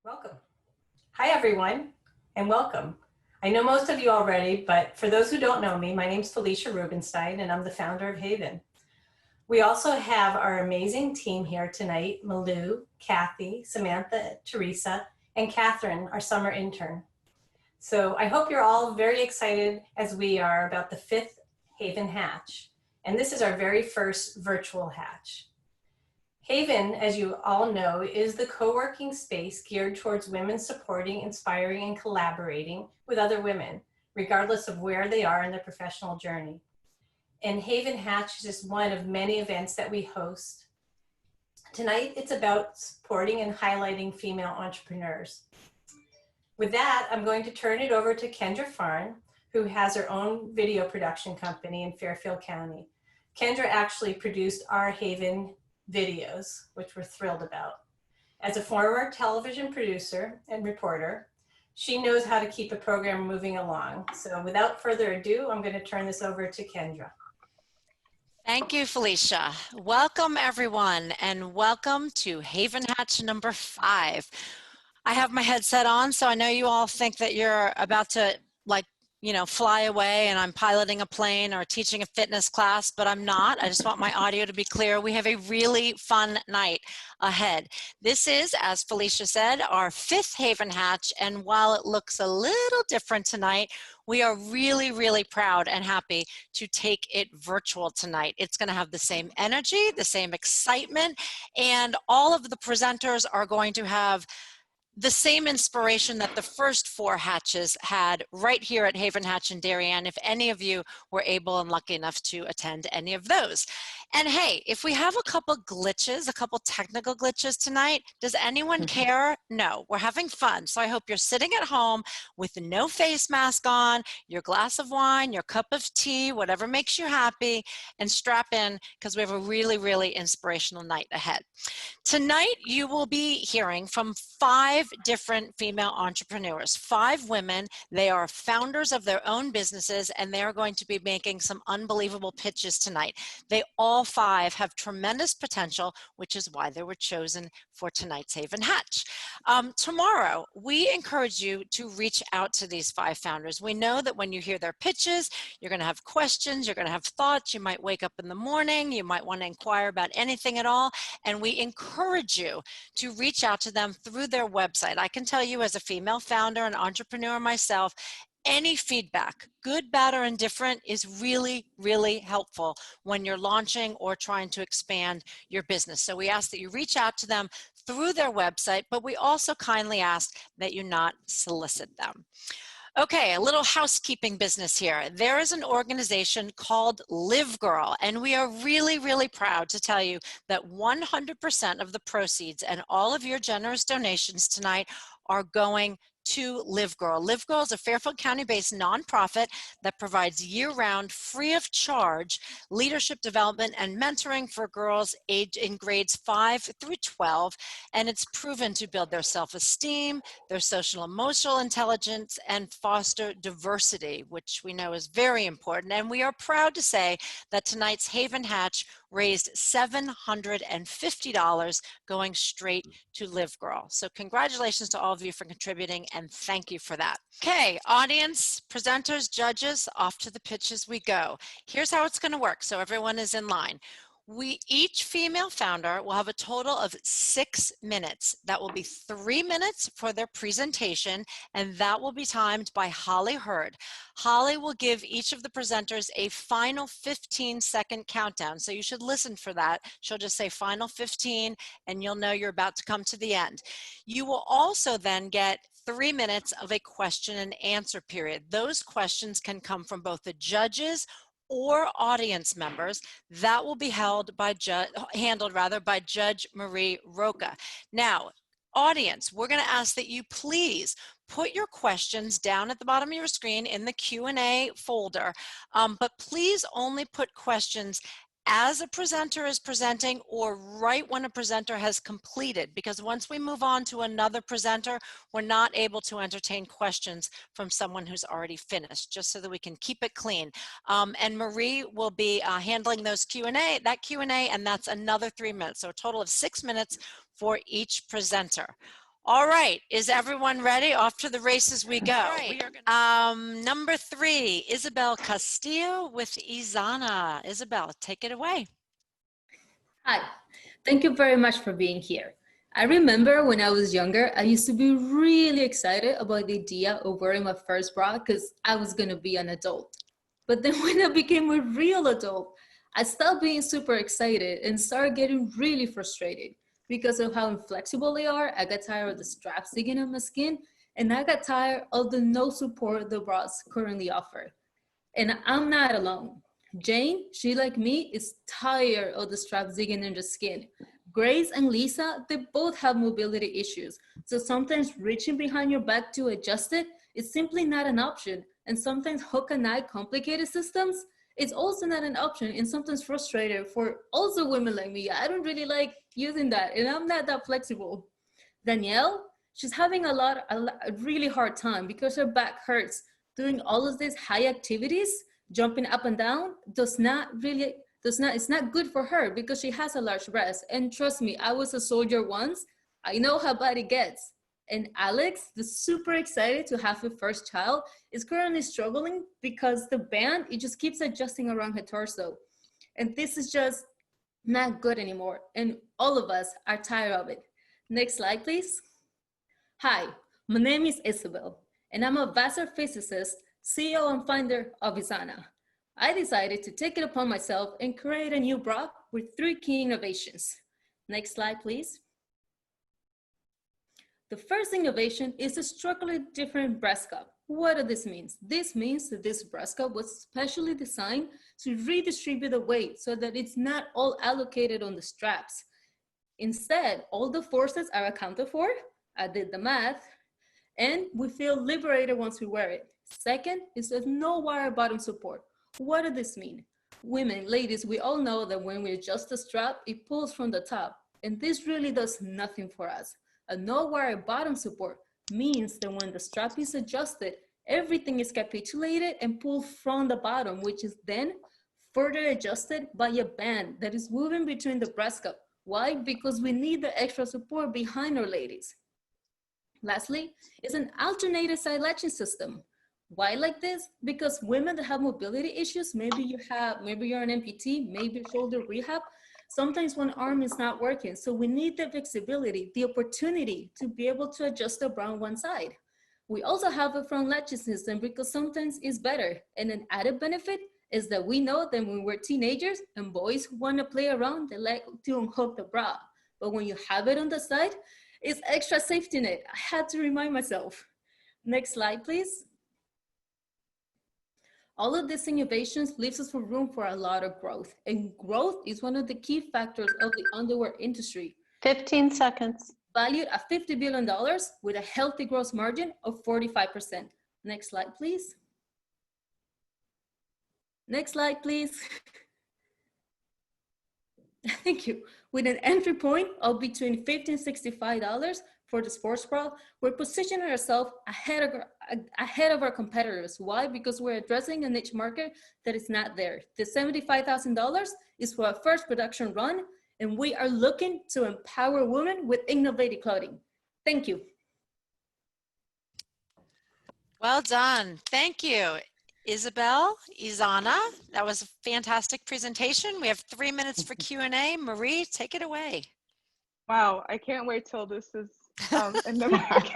Welcome. Hi, everyone, and welcome. I know most of you already, but for those who don't know me, my name's Felicia Rubenstein, and I'm the founder of HAYVN. We also have our amazing team here tonight, Malou, Kathy, Samantha, Teresa, and Catherine, our summer intern. So I hope you're all very excited as we are about the 5th HAYVN Hatch. And this is our very first virtual hatch. HAYVN, as you all know, is the co-working space geared towards women supporting, inspiring, and collaborating with other women, regardless of where they are in their professional journey. And HAYVN Hatch is just one of many events that we host. Tonight, it's about supporting and highlighting female entrepreneurs. With that, I'm going to turn it over to Kendra Farn, who has her own video production company in Fairfield County. Kendra actually produced our HAYVN videos, which we're thrilled about. As a former television producer and reporter, she knows how to keep a program moving along. So without further ado, I'm going to turn this over to Kendra. Thank you, Felicia. Welcome, everyone, and welcome to HAYVN Hatch number 5. I have my headset on, so I know you all think that you're about to, fly away and I'm piloting a plane or teaching a fitness class, but I'm not. I just want my audio to be clear. We have a really fun night ahead. This is, as Felicia said, our 5th HAYVN Hatch, and while it looks a little different tonight, we are really, really proud and happy to take it virtual tonight. It's going to have the same energy, the same excitement, and all of the presenters are going to have the same inspiration that the first 4 hatches had right here at HAYVN Hatch in Darien, if any of you were able and lucky enough to attend any of those. And hey, if we have a couple glitches, a couple technical glitches tonight, does anyone care? No, we're having fun. So I hope you're sitting at home with no face mask on, your glass of wine, your cup of tea, whatever makes you happy, and strap in because we have a really, really inspirational night ahead. Tonight, you will be hearing from 5 different female entrepreneurs, 5 women. They are founders of their own businesses, and they are going to be making some unbelievable pitches tonight. They all 5 have tremendous potential, which is why they were chosen for tonight's HAYVN Hatch. Tomorrow, we encourage you to reach out to these 5 founders. We know that when you hear their pitches, you're going to have questions, you're going to have thoughts, you might wake up in the morning, you might want to inquire about anything at all, and we encourage you to reach out to them through their website. I can tell you, as a female founder and entrepreneur myself, any feedback, good, bad, or indifferent, is really, really helpful when you're launching or trying to expand your business. So we ask that you reach out to them through their website, but we also kindly ask that you not solicit them. Okay, a little housekeeping business here. There is an organization called Live Girl, and we are really, really proud to tell you that 100% of the proceeds and all of your generous donations tonight are going to Live Girl. Live Girl is a Fairfield County-based nonprofit that provides year-round, free of charge, leadership development and mentoring for girls aged in grades 5 through 12, and it's proven to build their self-esteem, their social emotional intelligence, and foster diversity, which we know is very important. And we are proud to say that tonight's HAYVN Hatch raised $750 going straight to Live Girl. So congratulations to all of you for contributing, and thank you for that. Okay, audience, presenters, judges, off to the pitches we go. Here's how it's going to work, so everyone is in line. Each female founder will have a total of 6 minutes. That will be 3 minutes for their presentation, and that will be timed by Holly Hurd. Holly will give each of the presenters a final 15-second countdown, so you should listen for that. She'll just say final 15, and you'll know you're about to come to the end. You will also then get 3 minutes of a question and answer period. Those questions can come from both the judges or audience members. That will be handled by Judge Marie Roca. Now, audience, we're going to ask that you please put your questions down at the bottom of your screen in the Q&A folder, but please only put questions as a presenter is presenting or right when a presenter has completed, because once we move on to another presenter, we're not able to entertain questions from someone who's already finished, just so that we can keep it clean. And Marie will be handling those that Q&A, and that's another 3 minutes, so a total of 6 minutes for each presenter. All right, is everyone ready? Off to the races we go. Right. Number 3, Isabel Castillo with Izana. Isabel, take it away. Hi, thank you very much for being here. I remember when I was younger, I used to be really excited about the idea of wearing my first bra because I was going to be an adult. But then when I became a real adult, I stopped being super excited and started getting really frustrated because of how inflexible they are. I got tired of the straps digging in my skin, and I got tired of the no support the bras currently offer. And I'm not alone. Jane, she like me, is tired of the straps digging in the skin. Grace and Lisa, they both have mobility issues. So sometimes reaching behind your back to adjust it is simply not an option. And sometimes hook and eye complicated systems, it's also not an option and sometimes frustrating for also women like me. I don't really like using that and I'm not that flexible. Danielle, she's having a really hard time because her back hurts. Doing all of these high activities, jumping up and down, it's not good for her because she has a large breast. And trust me, I was a soldier once. I know how bad it gets. And Alex, the super excited to have her first child, is currently struggling because the band, it just keeps adjusting around her torso. And this is just not good anymore. And all of us are tired of it. Next slide, please. Hi, my name is Isabel, and I'm a Vassar physicist, CEO and founder of Izana. I decided to take it upon myself and create a new bra with 3 key innovations. Next slide, please. The first innovation is a structurally different breast cup. What does this mean? This means that this breast cup was specially designed to redistribute the weight so that it's not all allocated on the straps. Instead, all the forces are accounted for. I did the math, and we feel liberated once we wear it. Second is there's no wire bottom support. What does this mean? Women, ladies, we all know that when we adjust the strap, it pulls from the top, and this really does nothing for us. A no wire bottom support means that when the strap is adjusted, everything is capitulated and pulled from the bottom, which is then further adjusted by a band that is moving between the breast cup. Why? Because we need the extra support behind our ladies. Lastly, is an alternated side latching system. Why like this? Because women that have mobility issues, maybe you're an amputee, maybe shoulder rehab, sometimes one arm is not working. So we need the flexibility, the opportunity to be able to adjust the bra on one side. We also have a front latching system because sometimes it's better. And an added benefit is that we know that when we're teenagers and boys want to play around, they like to unhook the bra. But when you have it on the side, it's extra safety net. I had to remind myself. Next slide, please. All of these innovations leaves us for room for a lot of growth. And growth is one of the key factors of the underwear industry. 15 seconds. Valued at $50 billion with a healthy gross margin of 45%. Next slide, please. Next slide, please. Thank you. With an entry point of between $50 and $65 for the sports bra, we're positioning ourselves ahead of our competitors. Why? Because we're addressing a niche market that is not there. The $75,000 is for our first production run, and we are looking to empower women with innovative clothing. Thank you. Well done. Thank you. Isabel, Izana, that was a fantastic presentation. We have 3 minutes for Q&A. Marie, take it away. Wow, I can't wait till this is in the market.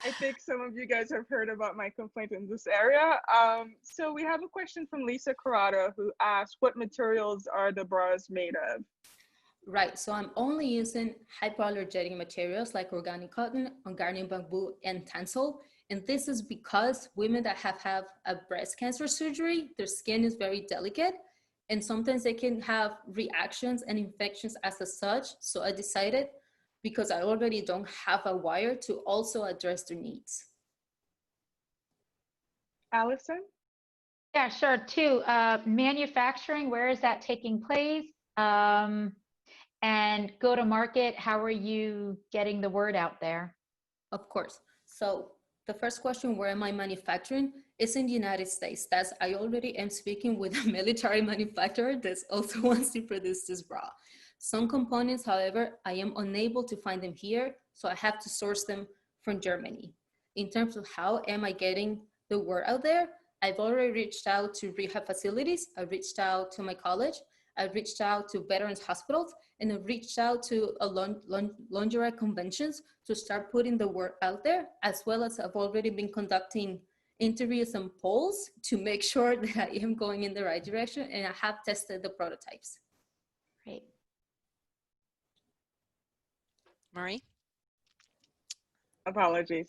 I think some of you guys have heard about my complaint in this area. So we have a question from Lisa Carrata who asked, what materials are the bras made of? Right, so I'm only using hypoallergenic materials like organic cotton, Hungarian bamboo, and tencel. And this is because women that have a breast cancer surgery, their skin is very delicate. And sometimes they can have reactions and infections as such. So I decided, because I already don't have a wire, to also address their needs. Allison? Yeah, sure. Too. Manufacturing, where is that taking place? And go to market, how are you getting the word out there? Of course. So the first question, where am I manufacturing? Is in the United States. I already am speaking with a military manufacturer that also wants to produce this bra. Some components, however, I am unable to find them here, so I have to source them from Germany. In terms of how am I getting the word out there, I've already reached out to rehab facilities, I've reached out to my college, I've reached out to veterans hospitals, and I've reached out to a lingerie conventions to start putting the word out there, as well as I've already been conducting interviews and polls to make sure that I am going in the right direction, and I have tested the prototypes. Great. Marie? Apologies.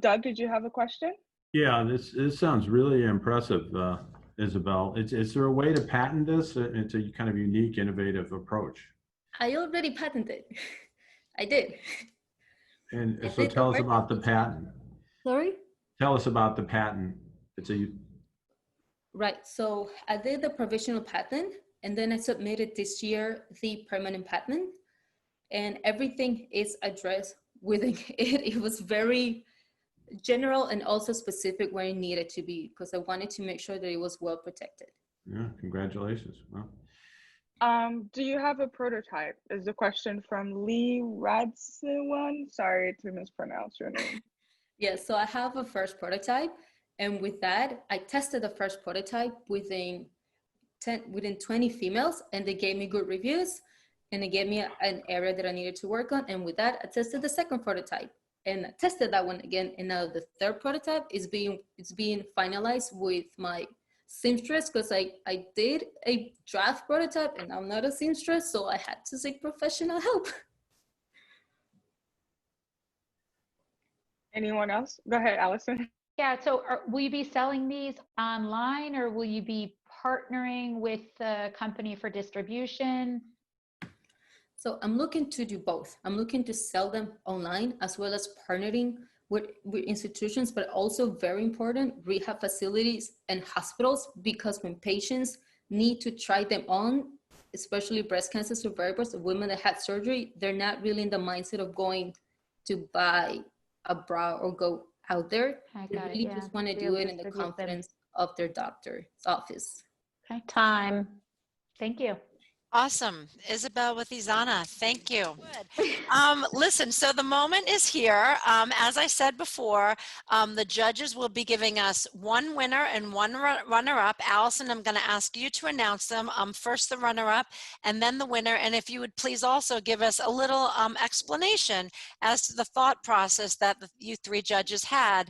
Doug, did you have a question? Yeah, this sounds really impressive, Isabel. Is there a way to patent this? It's a kind of unique, innovative approach. I already patented. I did. And I so did the tell us work. about the patent. Sorry? Tell us about the patent. Right, so I did the provisional patent, and then I submitted this year the permanent patent, and everything is addressed within it. It was very general and also specific where it needed to be, because I wanted to make sure that it was well protected. Yeah, congratulations. Well, Do you have a prototype? Is the question from Lee Radsewan? Sorry to mispronounce your name. Yeah, so I have a first prototype, and with that, I tested the first prototype within 20 females, and they gave me good reviews, and they gave me an area that I needed to work on. And with that, I tested the second prototype, and I tested that one again. And now the third prototype is being finalized with my seamstress, because I did a draft prototype, and I'm not a seamstress, so I had to seek professional help. Anyone else? Go ahead, Allison. Yeah, so will you be selling these online, or will you be partnering with the company for distribution? So I'm looking to do both. I'm looking to sell them online, as well as partnering with institutions, but also very important, rehab facilities and hospitals, because when patients need to try them on, especially breast cancer survivors, women that had surgery, they're not really in the mindset of going to buy a bra or go out there. I They got it, really yeah. just want to Be do able it to in the distribute them. confidence of their doctor's office. Okay, time. Thank you. Awesome. Isabel with Izana, thank you. Listen, so the moment is here. As I said before, the judges will be giving us one winner and one runner-up. Allison, I'm going to ask you to announce them. First the runner-up and then the winner. And if you would please also give us a little explanation as to the thought process that you three judges had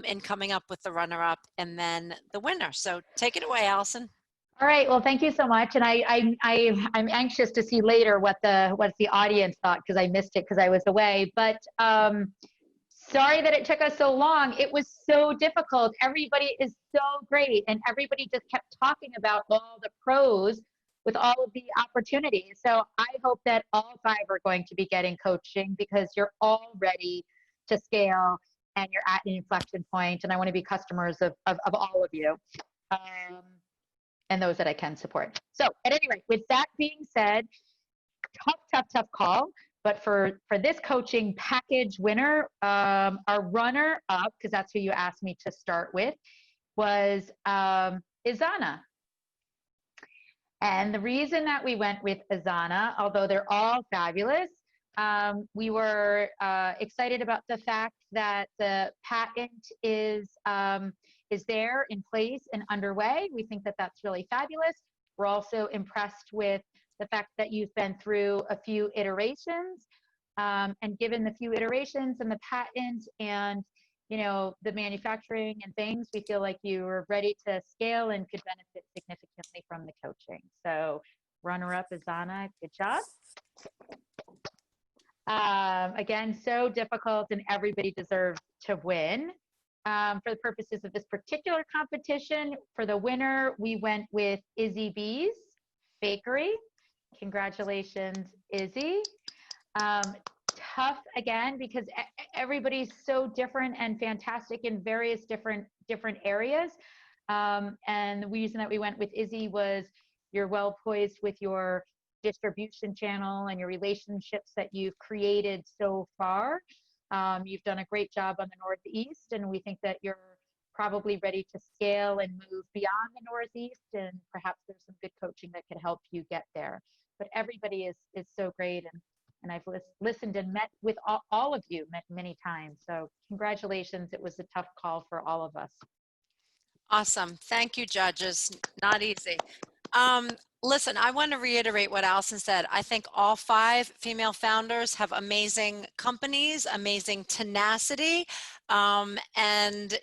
in coming up with the runner-up and then the winner. So take it away, Allison. All right. Well, thank you so much. And I'm anxious to see later what the audience thought, because I missed it because I was away. But sorry that it took us so long. It was so difficult. Everybody is so great, and everybody just kept talking about all the pros with all of the opportunities. So I hope that all 5 are going to be getting coaching, because you're all ready to scale and you're at an inflection point. And I want to be customers of all of you. And those that I can support. So at any rate, with that being said, tough call. But for this coaching package winner, our runner up, because that's who you asked me to start with, was Izana. And the reason that we went with Izana, although they're all fabulous, we were excited about the fact that the patent is there in place and underway. We think that that's really fabulous. We're also impressed with the fact that you've been through a few iterations, and given the few iterations and the patent and the manufacturing and things, we feel like you were ready to scale and could benefit significantly from the coaching. So runner-up Izana, good job. Again, so difficult, and everybody deserves to win. For the purposes of this particular competition, for the winner, we went with Izzy B's Bakery. Congratulations, Izzy. Tough again, because everybody's so different and fantastic in various different areas. And the reason that we went with Izzy was you're well poised with your distribution channel and your relationships that you've created so far. You've done a great job on the Northeast, and we think that you're probably ready to scale and move beyond the Northeast, and perhaps there's some good coaching that could help you get there. but everybody is so great. And I've listened and met with all of you many times. So congratulations. It was a tough call for all of us. Awesome. Thank you, judges. Not easy. Listen, I want to reiterate what Allison said. I think all 5 female founders have amazing companies, amazing tenacity, and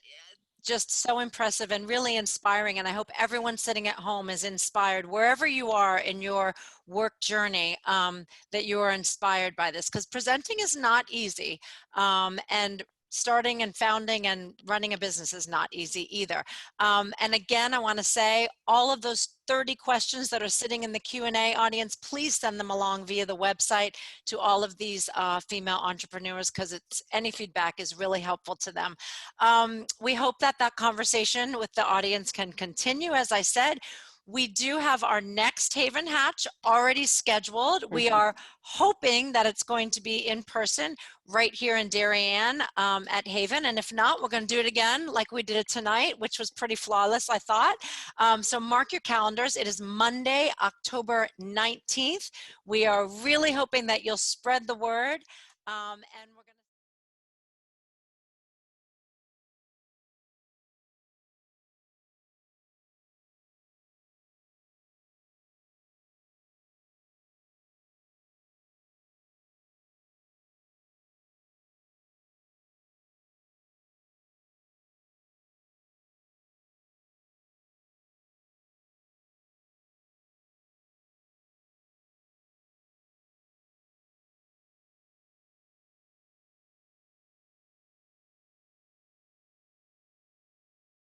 just so impressive and really inspiring. And I hope everyone sitting at home is inspired wherever you are in your work journey, that you are inspired by this, because presenting is not easy. And starting and founding and running a business is not easy either. And again, I want to say all of those 30 questions that are sitting in the Q&A audience, please send them along via the website to all of these female entrepreneurs, because any feedback is really helpful to them. We hope that conversation with the audience can continue. As I said, we do have our next HAYVN Hatch already scheduled. We are hoping that it's going to be in person right here in Darien at HAYVN. And if not, we're going to do it again like we did it tonight, which was pretty flawless, I thought. So mark your calendars. It is Monday, October 19th. We are really hoping that you'll spread the word. And we're going to